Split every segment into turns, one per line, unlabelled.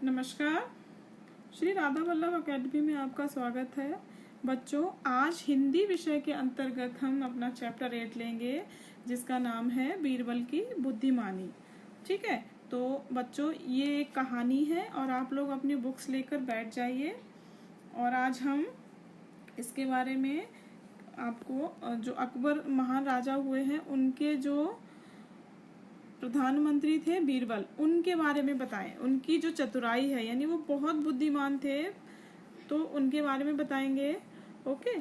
नमस्कार। श्री राधा वल्लभ अकेडमी में आपका स्वागत है। बच्चों, आज हिंदी विषय के अंतर्गत हम अपना चैप्टर 8 लेंगे जिसका नाम है बीरबल की बुद्धिमानी। ठीक है, तो बच्चों ये एक कहानी है और आप लोग अपनी बुक्स लेकर बैठ जाइए और आज हम इसके बारे में आपको जो अकबर महान राजा हुए हैं उनके जो प्रधानमंत्री थे बीरबल, उनके बारे में बताएं। उनकी जो चतुराई है, यानी वो बहुत बुद्धिमान थे, तो उनके बारे में बताएंगे। ओके,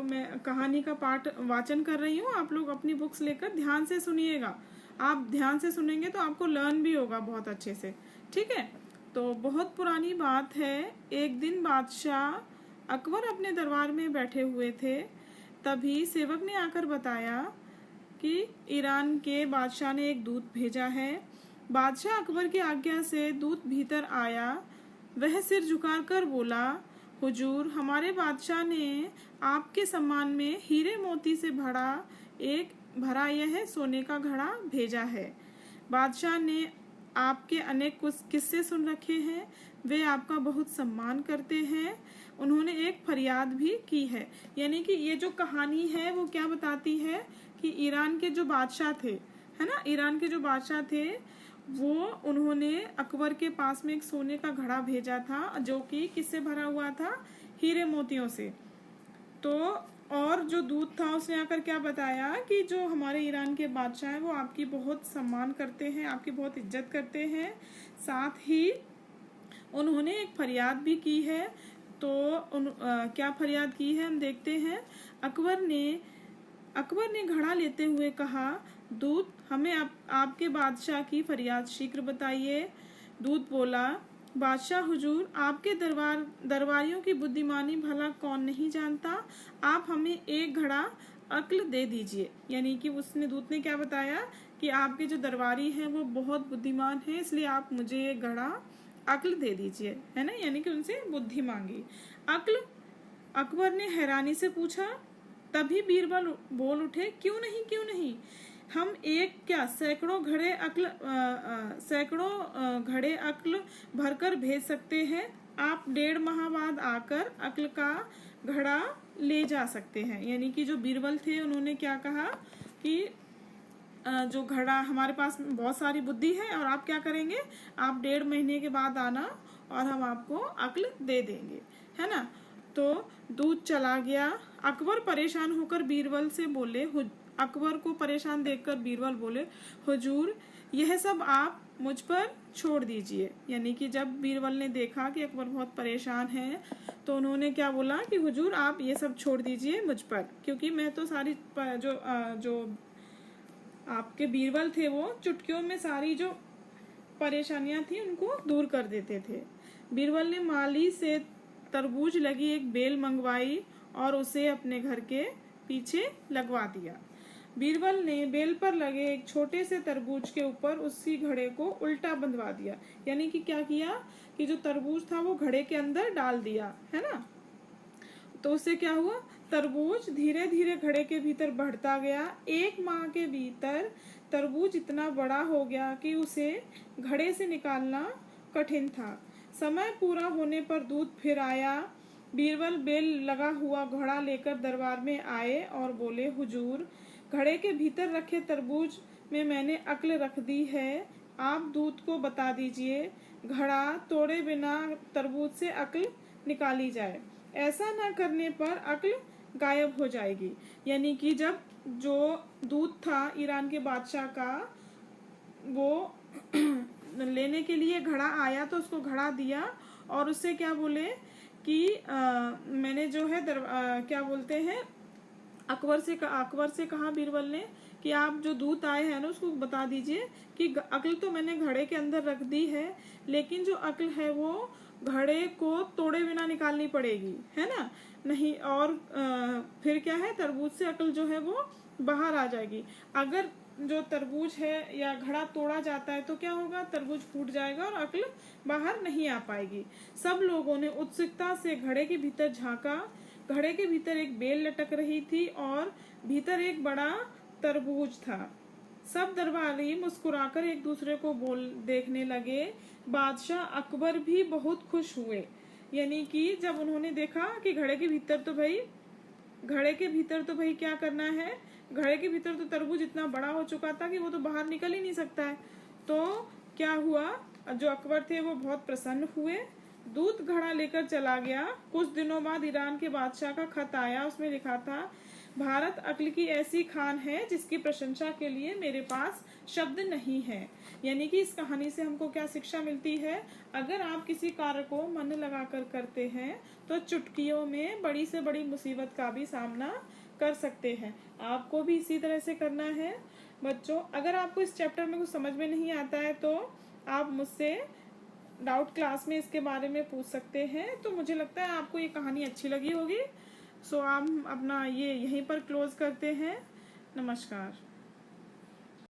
मैं कहानी का पाठ वाचन कर रही हूँ। आप लोग अपनी बुक्स लेकर ध्यान से सुनिएगा। आप ध्यान से सुनेंगे तो आपको लर्न भी होगा बहुत अच्छे से। ठीक है, तो बहुत पुरानी बात है। एक दिन बादशाह अकबर अपने दरबार में बैठे हुए थे। तभी सेवक ने आकर बताया कि ईरान के बादशाह ने एक दूत भेजा है। बादशाह अकबर की आज्ञा से दूत भीतर आया। वह सिर झुकाकर बोला, हुजूर, हमारे बादशाह ने आपके सम्मान में हीरे मोती से भरा यह सोने का घड़ा भेजा है। बादशाह ने आपके अनेक किस्से सुन रखे हैं। वे आपका बहुत सम्मान करते हैं। उन्होंने एक फरियाद भी की है। यानी कि ये जो कहानी है वो क्या बताती है कि ईरान के जो बादशाह थे, है ना, ईरान के जो बादशाह थे वो उन्होंने अकबर के पास में एक सोने का घड़ा भेजा था जो कि किससे भरा हुआ था? हीरे मोतियों से। तो और जो दूत था उसने आकर क्या बताया कि जो हमारे ईरान के बादशाह हैं वो आपकी बहुत सम्मान करते हैं, आपकी बहुत इज्जत करते हैं। साथ ही उन्होंने एक फरियाद भी की है। तो क्या फरियाद की है हम देखते हैं। अकबर ने घड़ा लेते हुए कहा, दूत, हमें आपके बादशाह की फरियाद शीघ्र बताइए। दूत बोला, बादशाह हुजूर, आपके दरबारियों की बुद्धिमानी भला कौन नहीं जानता। आप हमें एक घड़ा अक्ल दे दीजिए। यानी कि दूत ने क्या बताया कि आपके जो दरबारी हैं वो बहुत बुद्धिमान हैं, इसलिए आप मुझे एक घड़ा अक्ल दे दीजिए, है ना। यानी कि उनसे बुद्धि मांगी। अक्ल? अकबर ने हैरानी से पूछा। तभी बीरबल बोल उठे, क्यों नहीं, हम एक क्या सैकड़ों घड़े अक्ल भरकर भेज सकते हैं। आप 1.5 माह बाद आकर अक्ल का घड़ा ले जा सकते हैं। यानी कि जो बीरबल थे उन्होंने क्या कहा कि जो घड़ा, हमारे पास बहुत सारी बुद्धि है और आप क्या करेंगे, आप 1.5 महीने के बाद आना और हम आपको अक्ल दे देंगे, है ना। तो दूत चला गया। अकबर परेशान होकर बीरबल से बोले, अकबर को परेशान देखकर बीरबल बोले, हुजूर, यह सब आप मुझ पर छोड़ दीजिए। यानी कि जब बीरबल ने देखा कि अकबर बहुत परेशान है तो उन्होंने क्या बोला कि हुजूर, आप ये सब छोड़ दीजिए मुझ पर, क्योंकि मैं तो सारी जो आपके बीरबल थे वो चुटकियों में सारी जो परेशानियां थी उनको दूर कर देते थे। बीरबल ने माली से तरबूज लगी एक बेल मंगवाई और उसे अपने घर के पीछे लगवा दिया। बीरबल ने बेल पर लगे एक छोटे से तरबूज के ऊपर उसी घड़े को उल्टा बंधवा दिया। यानी कि क्या किया कि जो तरबूज था वो घड़े के अंदर डाल दिया, है ना। तो उससे क्या हुआ, तरबूज धीरे धीरे घड़े के भीतर बढ़ता गया। 1 माह के भीतर तरबूज इतना बड़ा हो गया कि उसे घड़े से निकालना कठिन था। समय पूरा होने पर दूत फिर आया। बीरबल बेल लगा हुआ घड़ा लेकर दरबार में आए और बोले, हुजूर, घड़े के भीतर रखे तरबूज में मैंने अक्ल रख दी है। आप दूत को बता दीजिए, घड़ा तोड़े बिना तरबूज से अक्ल निकाली जाए। ऐसा न करने पर अक्ल गायब हो जाएगी। यानी कि जब जो दूत था ईरान के बादशाह का, वो लेने के लिए घड़ा आया तो उसको घड़ा दिया और उससे क्या बोले कि मैंने जो है क्या बोलते हैं, अकबर से कहा बीरबल ने कि आप जो दूत आए हैं ना उसको बता दीजिए कि अक्ल तो मैंने घड़े के अंदर रख दी है, लेकिन जो अक्ल है वो घड़े को तोड़े बिना निकालनी पड़ेगी, है ना। नहीं और फिर क्या है, तरबूज से अक्ल जो है वो बाहर आ जाएगी। अगर जो तरबूज है या घड़ा तोड़ा जाता है तो क्या होगा, तरबूज फूट जाएगा और अक्ल बाहर नहीं आ पाएगी। सब लोगों ने उत्सुकता से घड़े के भीतर झांका। घड़े के भीतर एक बेल लटक रही थी और भीतर एक बड़ा तरबूज था। सब दरबारी मुस्कुराकर एक दूसरे को देखने लगे। बादशाह अकबर भी बहुत खुश हुए। यानी कि जब उन्होंने देखा कि घड़े के भीतर तो भाई क्या करना है, घड़े के भीतर तो तरबूज इतना बड़ा हो चुका था कि वो तो बाहर निकल ही नहीं सकता है। तो क्या हुआ, जो अकबर थे वो बहुत प्रसन्न हुए। दूत घड़ा लेकर चला गया। कुछ दिनों बाद ईरान के बादशाह का खत आया। उसमें लिखा था, भारत अक्ल की ऐसी खान है जिसकी प्रशंसा के लिए मेरे पास शब्द नहीं है। यानी कि इस कहानी से हमको क्या शिक्षा मिलती है, अगर आप किसी कार्य को मन लगाकर करते हैं तो चुटकियों में बड़ी से बड़ी मुसीबत का भी सामना कर सकते हैं। आपको भी इसी तरह से करना है। बच्चों, अगर आपको इस चैप्टर में कुछ समझ में नहीं आता है तो आप मुझसे डाउट क्लास में इसके बारे में पूछ सकते हैं। तो मुझे लगता है आपको ये कहानी अच्छी लगी होगी। सो हम अपना ये यहीं पर क्लोज करते हैं। नमस्कार।